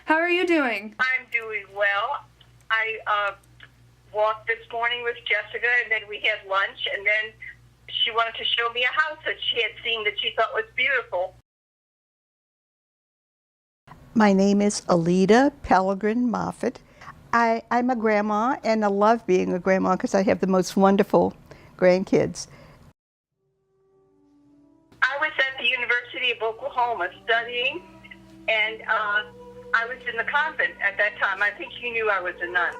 How are you doing? I'm doing well. I walked this morning with Jessica, and then we had lunch, and then she wanted to show me a house that she had seen that she thought was beautiful. My name is Alida Pellegrin Moffat. I'm a grandma, and I love being a grandma because I have the most wonderful grandkids. I was at the University of Oklahoma studying, and I was in the convent at that time. I think you knew I was a nun.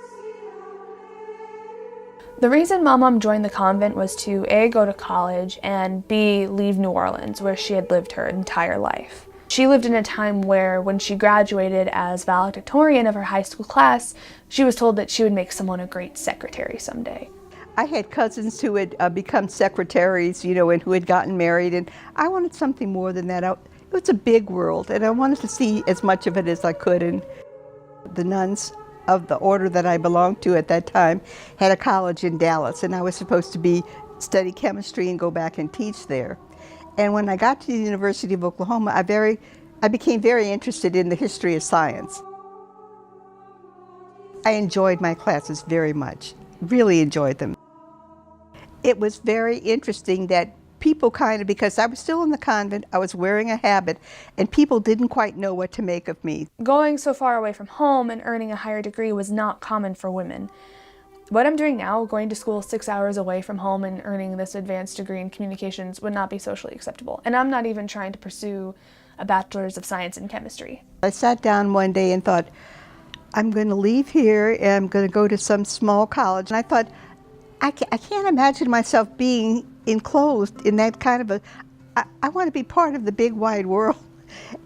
The reason Mom joined the convent was to A, go to college, and B, leave New Orleans, where she had lived her entire life. She lived in a time where, when she graduated as valedictorian of her high school class, she was told that she would make someone a great secretary someday. I had cousins who had become secretaries, and who had gotten married, and I wanted something more than that. It was a big world, and I wanted to see as much of it as I could. And the nuns of the order that I belonged to at that time had a college in Dallas, and I was supposed to study chemistry and go back and teach there. And when I got to the University of Oklahoma, I became very interested in the history of science. I enjoyed my classes very much, really enjoyed them. It was very interesting that people because I was still in the convent, I was wearing a habit, and people didn't quite know what to make of me. Going so far away from home and earning a higher degree was not common for women. What I'm doing now, going to school 6 hours away from home and earning this advanced degree in communications, would not be socially acceptable. And I'm not even trying to pursue a bachelor's of science in chemistry. I sat down one day and thought, I'm going to leave here and I'm going to go to some small college. And I thought, I can't imagine myself being enclosed in that kind of I want to be part of the big wide world.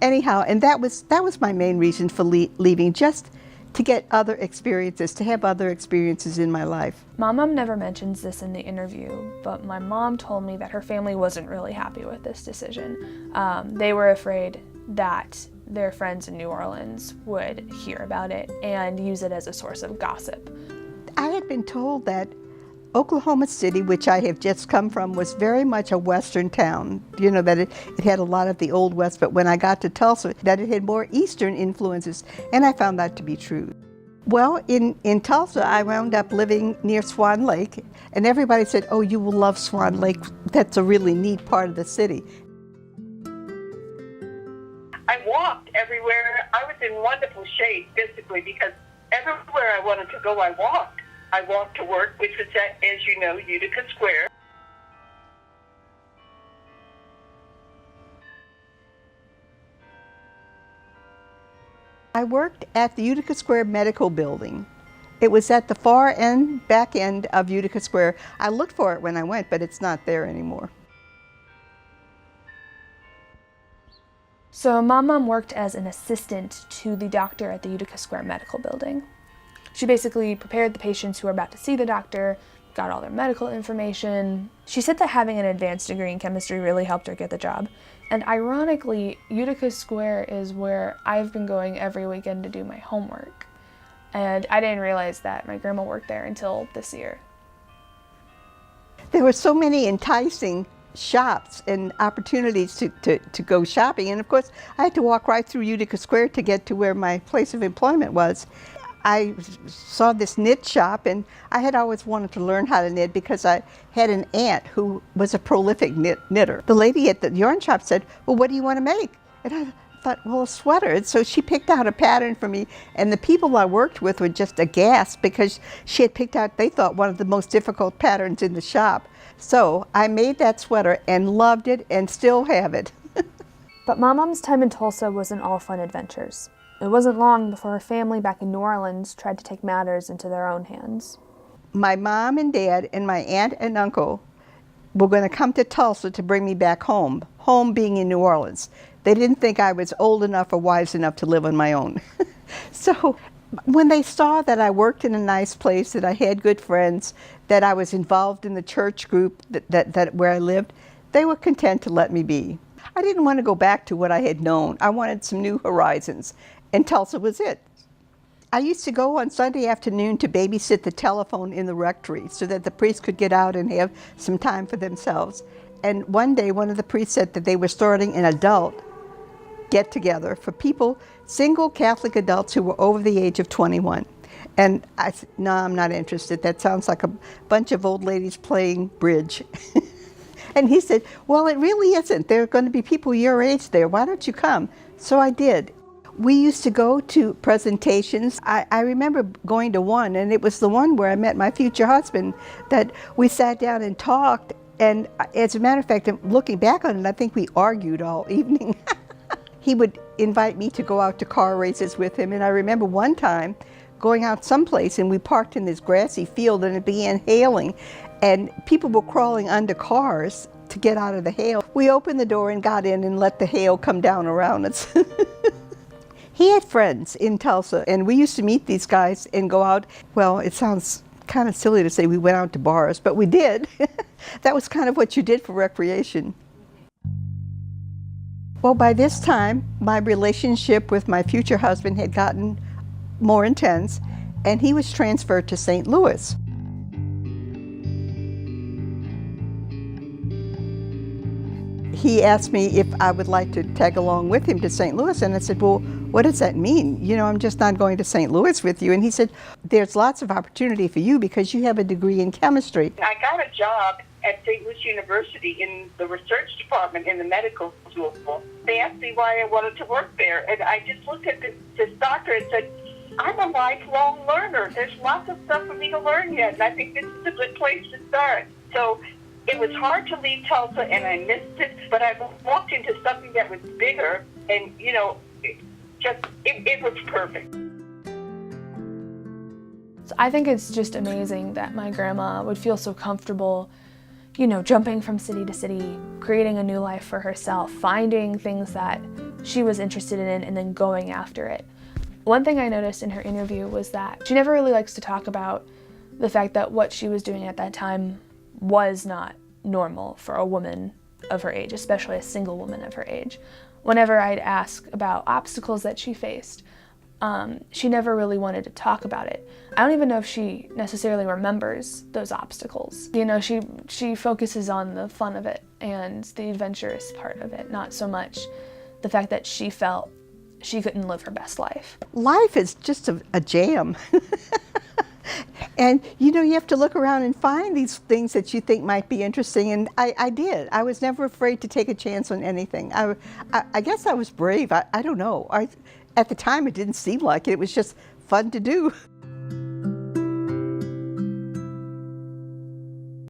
Anyhow, and that was my main reason for leaving, just to get other experiences, to have other experiences in my life. Mom never mentions this in the interview, but my mom told me that her family wasn't really happy with this decision. They were afraid that their friends in New Orleans would hear about it and use it as a source of gossip. I had been told that Oklahoma City, which I have just come from, was very much a Western town. That it had a lot of the Old West, but when I got to Tulsa, that it had more Eastern influences, and I found that to be true. Well, in Tulsa, I wound up living near Swan Lake, and everybody said, oh, you will love Swan Lake. That's a really neat part of the city. I walked everywhere. I was in wonderful shape physically because everywhere I wanted to go, I walked. I walked to work, which was at, as you know, Utica Square. I worked at the Utica Square Medical Building. It was at the far end, back end of Utica Square. I looked for it when I went, but it's not there anymore. So Mom worked as an assistant to the doctor at the Utica Square Medical Building. She basically prepared the patients who were about to see the doctor, got all their medical information. She said that having an advanced degree in chemistry really helped her get the job. And ironically, Utica Square is where I've been going every weekend to do my homework. And I didn't realize that my grandma worked there until this year. There were so many enticing shops and opportunities to go shopping. And of course, I had to walk right through Utica Square to get to where my place of employment was. I saw this knit shop, and I had always wanted to learn how to knit because I had an aunt who was a prolific knitter. The lady at the yarn shop said, well, what do you want to make? And I thought, well, a sweater. And so she picked out a pattern for me, and the people I worked with were just aghast because she had picked out, they thought, one of the most difficult patterns in the shop. So I made that sweater and loved it and still have it. But Mom's time in Tulsa wasn't all fun adventures. It wasn't long before her family back in New Orleans tried to take matters into their own hands. My mom and dad and my aunt and uncle were going to come to Tulsa to bring me back home, home being in New Orleans. They didn't think I was old enough or wise enough to live on my own. So when they saw that I worked in a nice place, that I had good friends, that I was involved in the church group that where I lived, they were content to let me be. I didn't want to go back to what I had known. I wanted some new horizons. And Tulsa was it. I used to go on Sunday afternoon to babysit the telephone in the rectory so that the priests could get out and have some time for themselves. And one day, one of the priests said that they were starting an adult get-together for people, single Catholic adults who were over the age of 21. And I said, no, I'm not interested. That sounds like a bunch of old ladies playing bridge. And he said, well, it really isn't. There are going to be people your age there. Why don't you come? So I did. We used to go to presentations. I remember going to one, and it was the one where I met my future husband, that we sat down and talked. And as a matter of fact, looking back on it, I think we argued all evening. He would invite me to go out to car races with him. And I remember one time going out someplace, and we parked in this grassy field, and it began hailing. And people were crawling under cars to get out of the hail. We opened the door and got in and let the hail come down around us. He had friends in Tulsa, and we used to meet these guys and go out. Well, it sounds kind of silly to say we went out to bars, but we did. That was kind of what you did for recreation. Well, by this time, my relationship with my future husband had gotten more intense, and he was transferred to St. Louis. He asked me if I would like to tag along with him to St. Louis, and I said, well, what does that mean? You know, I'm just not going to St. Louis with you. And he said, there's lots of opportunity for you because you have a degree in chemistry. I got a job at St. Louis University in the research department in the medical school. They asked me why I wanted to work there, and I just looked at this doctor and said, I'm a lifelong learner. There's lots of stuff for me to learn yet, and I think this is a good place to start. So it was hard to leave Tulsa, and I missed it, but I walked into something that was bigger, and, you know, it was perfect. So I think it's just amazing that my grandma would feel so comfortable, you know, jumping from city to city, creating a new life for herself, finding things that she was interested in and then going after it. One thing I noticed in her interview was that she never really likes to talk about the fact that what she was doing at that time was not normal for a woman of her age, especially a single woman of her age. Whenever I'd ask about obstacles that she faced, she never really wanted to talk about it. I don't even know if she necessarily remembers those obstacles. You know, she focuses on the fun of it and the adventurous part of it, not so much the fact that she felt she couldn't live her best life. Life is just a jam. And, you know, you have to look around and find these things that you think might be interesting, and I did. I was never afraid to take a chance on anything. I guess I was brave. I don't know. At the time, it didn't seem like it. It was just fun to do.